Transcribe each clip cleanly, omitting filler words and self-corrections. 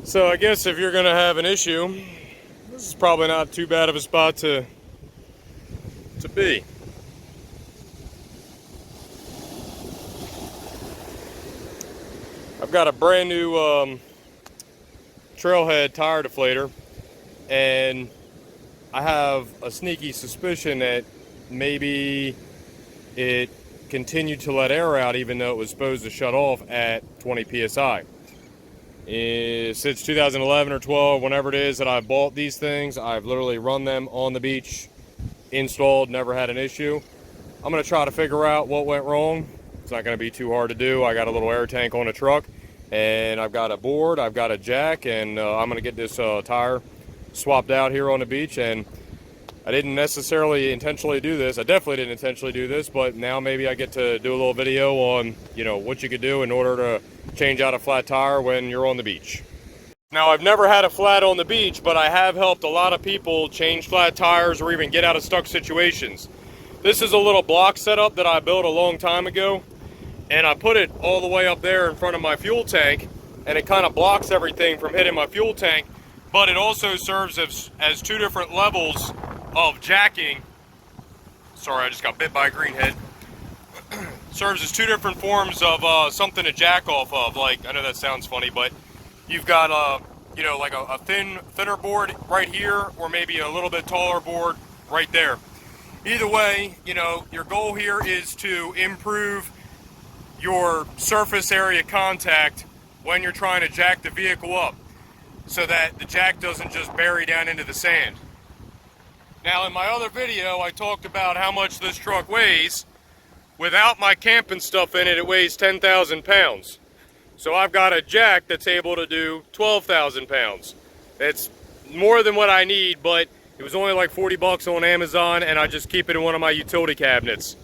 So I guess if you're gonna have an issue, this is probably not too bad of a spot to be. I've got a brand new trailhead tire deflator, and I have a sneaky suspicion that maybe it continued to let air out even though it was supposed to shut off at 20 psi. Since 2011 or 12, whenever it is that I bought these things, I've literally run them on the beach, installed, never had an issue. I'm going to try to figure out what went wrong. It's not going to be too hard to do. I got a little air tank on a truck, and I've got a board, I've got a jack, and I'm going to get this tire swapped out here on the beach. And I didn't necessarily intentionally do this. I definitely didn't intentionally do this, but now maybe I get to do a little video on, what you could do in order to change out a flat tire when you're on the beach. Now, I've never had a flat on the beach, but I have helped a lot of people change flat tires or even get out of stuck situations. This is a little block setup that I built a long time ago, and I put it all the way up there in front of my fuel tank, and it kind of blocks everything from hitting my fuel tank, but it also serves as two different levels of jacking. Sorry, I just got bit by a greenhead. Serves as two different forms of something to jack off of. Like, I know that sounds funny, but you've got like a thinner board right here, or maybe a little bit taller board right there. Either way, your goal here is to improve your surface area contact when you're trying to jack the vehicle up, so that the jack doesn't just bury down into the sand. Now, in my other video, I talked about how much this truck weighs. Without my camping stuff in it, it weighs 10,000 pounds. So I've got a jack that's able to do 12,000 pounds. It's more than what I need, but it was only like 40 bucks on Amazon, and I just keep it in one of my utility cabinets.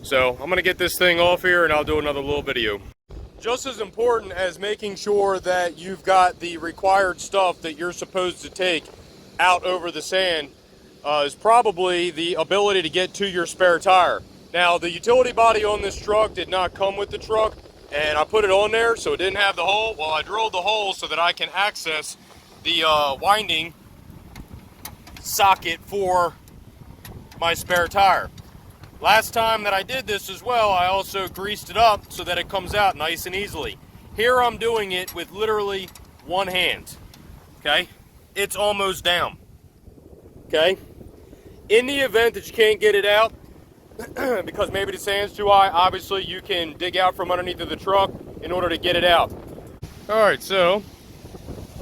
So I'm gonna get this thing off here and I'll do another little video. Just as important as making sure that you've got the required stuff that you're supposed to take out over the sand is probably the ability to get to your spare tire. Now, the utility body on this truck did not come with the truck, and I put it on there so it didn't have the hole. Well, I drilled the hole so that I can access the winding socket for my spare tire. Last time that I did this as well, I also greased it up so that it comes out nice and easily. Here I'm doing it with literally one hand, okay? It's almost down, okay? In the event that you can't get it out, because maybe the sand's too high, obviously you can dig out from underneath of the truck in order to get it out. Alright, so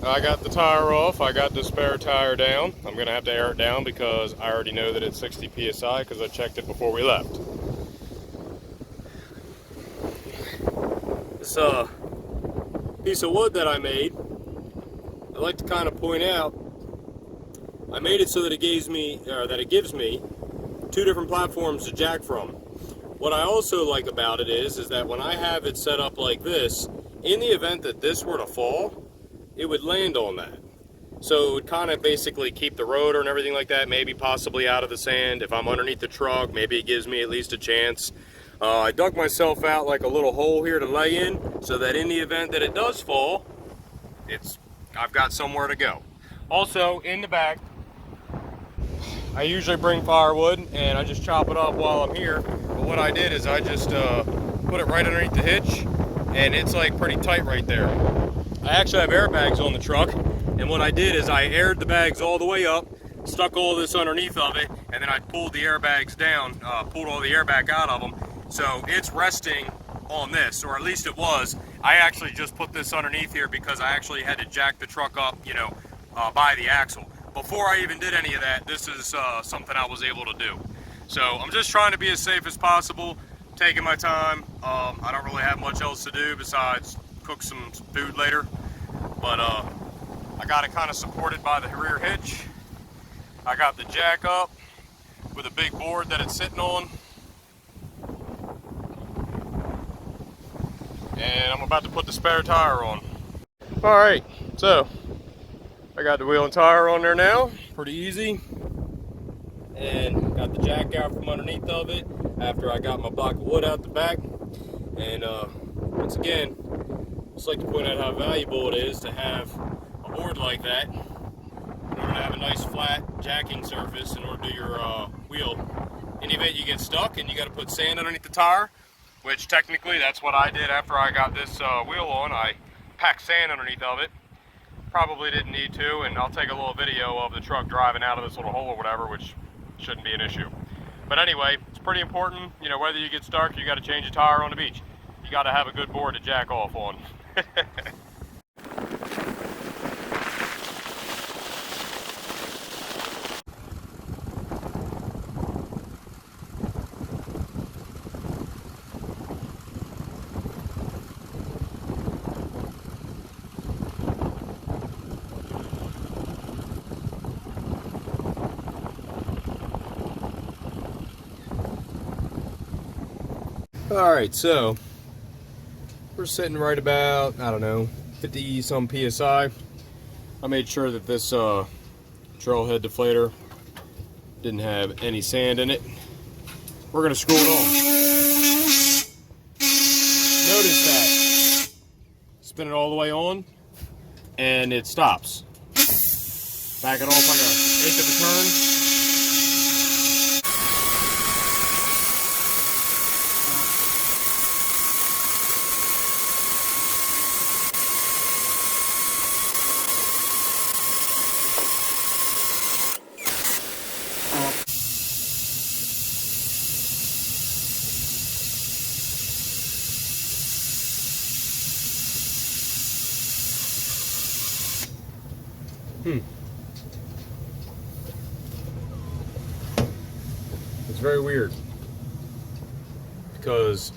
I got the tire off, I got the spare tire down. I'm going to have to air it down because I already know that it's 60 psi because I checked it before we left. This piece of wood that I made, I like to kind of point out, I made it so that it gives me two different platforms to jack from. What I also like about it is that when I have it set up like this, in the event that this were to fall, it would land on that. So it would kind of basically keep the rotor and everything like that, maybe possibly out of the sand. If I'm underneath the truck, maybe it gives me at least a chance. I dug myself out like a little hole here to lay in, so that in the event that it does fall, I've got somewhere to go. Also, in the back, I usually bring firewood and I just chop it up while I'm here. But what I did is I just put it right underneath the hitch, and it's like pretty tight right there. I actually have airbags on the truck, and what I did is I aired the bags all the way up, stuck all this underneath of it, and then I pulled the airbags down, pulled all the air back out of them. So it's resting on this, or at least it was. I actually just put this underneath here because I actually had to jack the truck up, by the axle. Before I even did any of that, this is something I was able to do. So I'm just trying to be as safe as possible, taking my time. I don't really have much else to do besides cook some food later. But I got it kind of supported by the rear hitch. I got the jack up with a big board that it's sitting on. And I'm about to put the spare tire on. Alright, so I got the wheel and tire on there now, pretty easy. And got the jack out from underneath of it after I got my block of wood out the back. And once again, Just like to point out how valuable it is to have a board like that in order to have a nice flat jacking surface in order to do your wheel. In the event you get stuck and you got to put sand underneath the tire, which technically that's what I did after I got this wheel on. I packed sand underneath of it. Probably didn't need to, and I'll take a little video of the truck driving out of this little hole or whatever, which shouldn't be an issue. But anyway, it's pretty important, you know, whether you get stuck or you got to change a tire on the beach. You got to have a good board to jack off on. Alright, so we're sitting right about, I don't know, 50 some PSI. I made sure that this trailhead deflator didn't have any sand in it. We're going to screw it on. Notice that. Spin it all the way on and it stops. Back it off like an eighth of a turn. It's very weird because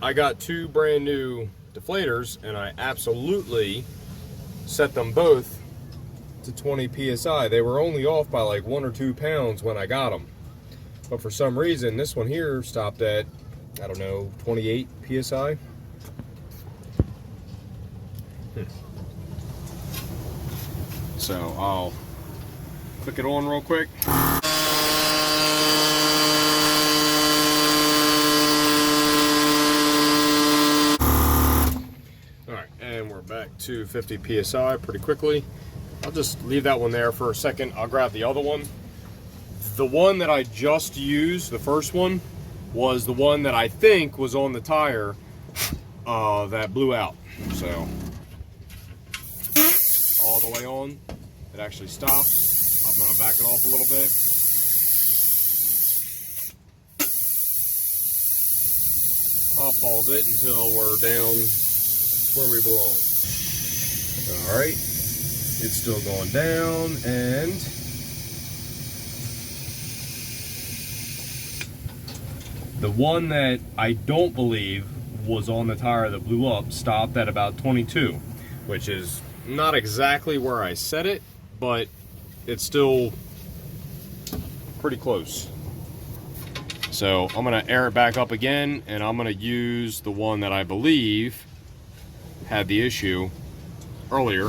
I got two brand new deflators and I absolutely set them both to 20 psi. They were only off by like 1 or 2 pounds when I got them, but for some reason this one here stopped at, I don't know, 28 psi. So I'll click it on real quick. Alright, and we're back to 50 psi pretty quickly. I'll just leave that one there for a second. I'll grab the other one. The one that I just used, the first one, was the one that I think was on the tire that blew out. So, all the way on, it actually stops. I'm going to back it off a little bit. I'll pause it until we're down where we belong. Alright, it's still going down, and the one that I don't believe was on the tire that blew up stopped at about 22, which is not exactly where I set it, but it's still pretty close. So I'm gonna air it back up again, and I'm gonna use the one that I believe had the issue earlier.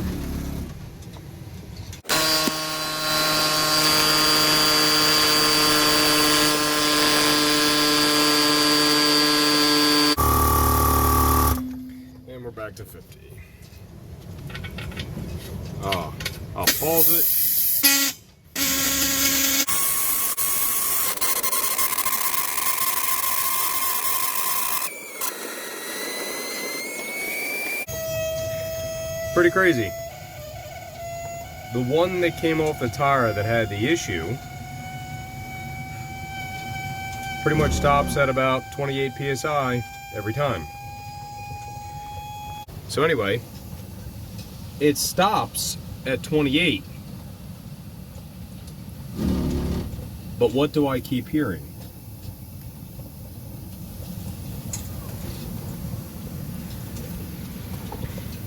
And we're back to 50. I'll pause it. Pretty crazy. The one that came off the tire that had the issue pretty much stops at about 28 psi every time. So anyway, it stops at 28. But what do I keep hearing?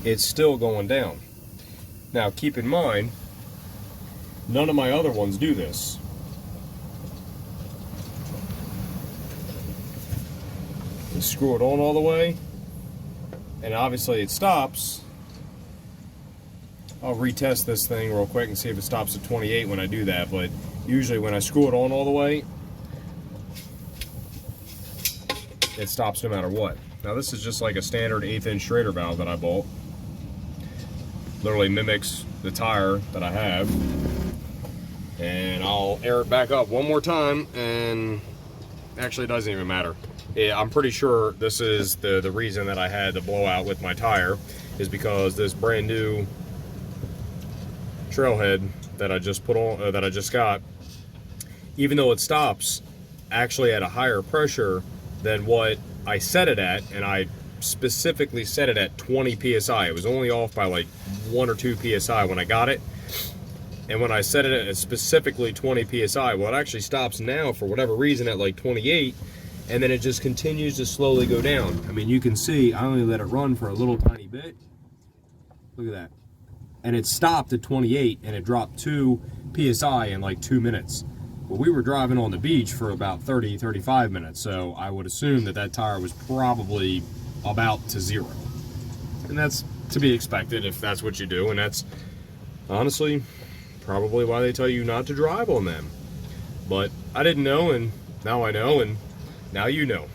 It's still going down. Now keep in mind, none of my other ones do this. You screw it on all the way, and obviously it stops. I'll retest this thing real quick and see if it stops at 28 when I do that, but usually when I screw it on all the way, it stops no matter what. Now this is just like a standard 1/8 inch Schrader valve that I bought. literally mimics the tire that I have. And I'll air it back up one more time, and actually it doesn't even matter. Yeah, I'm pretty sure this is the reason that I had the blowout with my tire, is because this brand new trailhead that I just put on, that I just got, even though it stops actually at a higher pressure than what I set it at, and I specifically set it at 20 psi. It was only off by like 1 or 2 psi when I got it. And when I set it at specifically 20 psi, well, it actually stops now for whatever reason at like 28, and then it just continues to slowly go down. I mean, you can see I only let it run for a little tiny bit. Look at that. And it stopped at 28, and it dropped 2 psi in like 2 minutes. Well, we were driving on the beach for about 30-35 minutes, so I would assume that that tire was probably about to zero. And that's to be expected if that's what you do, and that's honestly probably why they tell you not to drive on them. But I didn't know, and now I know, and now you know.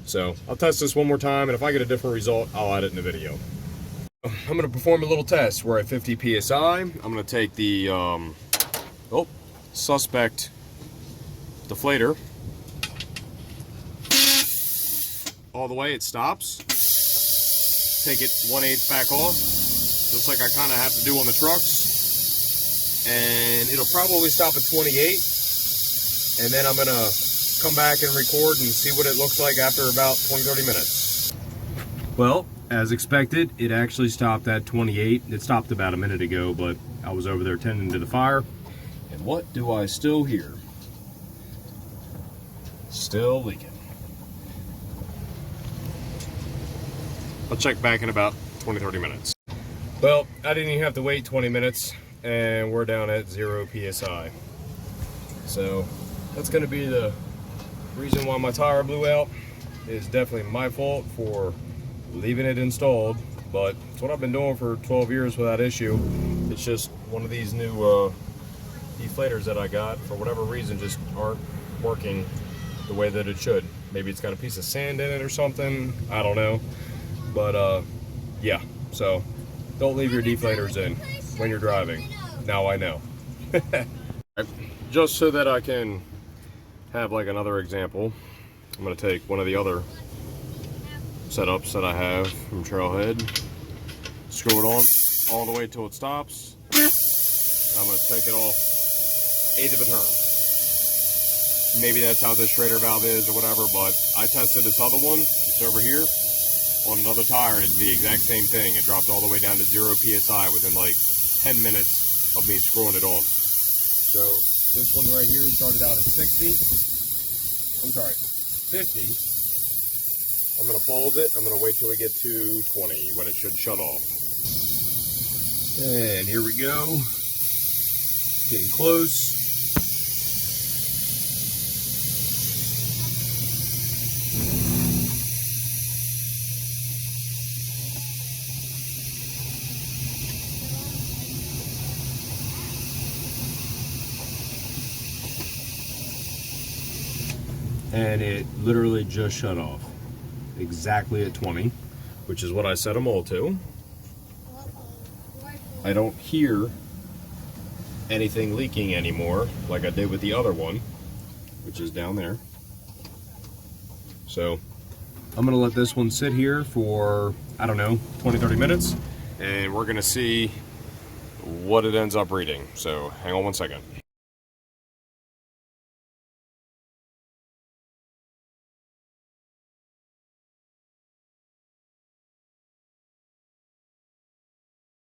So I'll test this one more time, and if I get a different result, I'll add it in the video. I'm going to perform a little test. We're at 50 psi. I'm going to take the suspect deflator all the way. It stops. Take it 1/8 back off, just like I kind of have to do on the trucks. And it'll probably stop at 28. And then I'm going to come back and record and see what it looks like after about 20-30 minutes. Well, as expected, it actually stopped at 28. It stopped about a minute ago, but I was over there tending to the fire. And what do I still hear? Still leaking. I'll check back in about 20-30 minutes. Well, I didn't even have to wait 20 minutes, and we're down at 0 psi. So that's going to be the reason why my tire blew out. It's definitely my fault for leaving it installed, but it's what I've been doing for 12 years without issue. It's just one of these new deflators that I got, for whatever reason, just aren't working the way that it should. Maybe it's got a piece of sand in it or something, I don't know. But yeah, so don't leave your deflators in when you're driving. Now I know. Just so that I can have like another example, I'm going to take one of the other setups that I have from Trailhead, screw it on all the way till it stops. I'm going to take it off 1/8 of a turn. Maybe that's how this Schrader valve is or whatever, but I tested this other one, it's over here, on another tire, and it's the exact same thing. It dropped all the way down to 0 psi within like 10 minutes of me screwing it on. So this one right here started out at 50. I'm going to pause it. I'm going to wait till we get to 20 when it should shut off. And here we go. Getting close. And it literally just shut off exactly at 20, which is what I set them all to. I don't hear anything leaking anymore like I did with the other one, which is down there. So I'm gonna let this one sit here for, I don't know, 20-30 minutes, and we're gonna see what it ends up reading. So hang on one second.